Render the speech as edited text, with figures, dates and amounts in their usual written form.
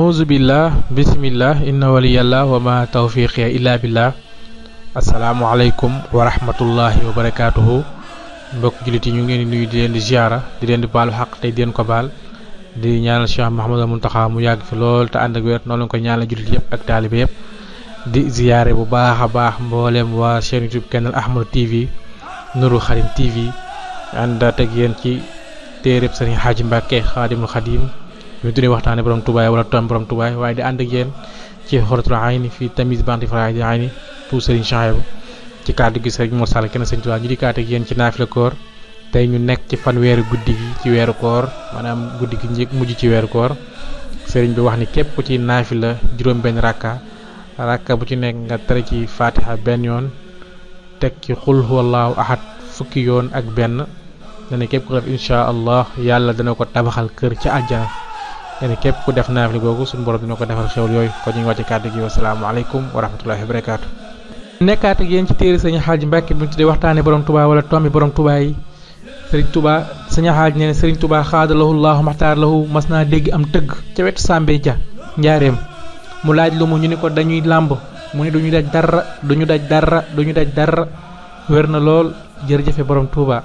auzu billah bismillah inna waliyallah wa ma tawfiqiya illa billah. Assalamualaikum wa rahmatullahi wa barakatuhu. Mbokk julit yi ñu ngi leen di nuyu di leen di ziara di leen di baalu xaq tey di leen ko baal di ñaanal Cheikh Mouhamadou Mountakha mu yàgg fi lool te ànd ak wér noonu lañ ko ñaanal julit yëpp ak taalibe yëpp di ziare bu baax a baax mboolem waa chaîne YouTube Kenal Ahmadou TV Nuru Xadim TV ànd ak yéen ci téereb Sëriñ Xaaji Mbàkke Xaadimul Xadim ñu tuddee waxtaane borom Touba wala tom borom Touba waaye di ànd ak yéen ci Xuratul Ayni fii Tamiz Banti Faraay di Ayni pour Serigne Chouaïbou ci kàddu gi Serigne Mor Sall kenn Serigne Touba ñu di kaat ak yéen ci naafila koor tey ñu nekk ci fanweeri guddi gi ci weeru koor maanaam guddi gi njëkk mujj ci weeru koor Serigne bi wax ni képp ku ci naafila juróom benn rakka bu ci nekk nga tere ci Fatiha benn yoon teg ci xul huwallahu ahad fukki yoon ak benn ne képp ku def insha allah yàlla dana ko tabaxal kër ci àjjana ne képp ku def naafila googu suñu borom dina ko defal xewal yooyu ko ñu ngi wàcc kàddu gi wassalaamu aleykum wa rahmatullahi wa barakaatu. nekkaat ak yéen ci téere Sëriñ Xaaji Mbàkke bi ñu tuddee waxtaane borom Touba wala tombi borom Touba yi Sëriñ Touba Sëriñ Xaaji nee ne Sëriñ Touba xaadalahu llahu maxtaar lahu mas naa dégg am tëgg ca wetu Sàmbe ja njaareem mu laaj lu mu ñu ni ko dañuy làmb mu ne duñu daj dara duñu daj dara duñu daj dara wér na lool jërëjëfe borom Touba.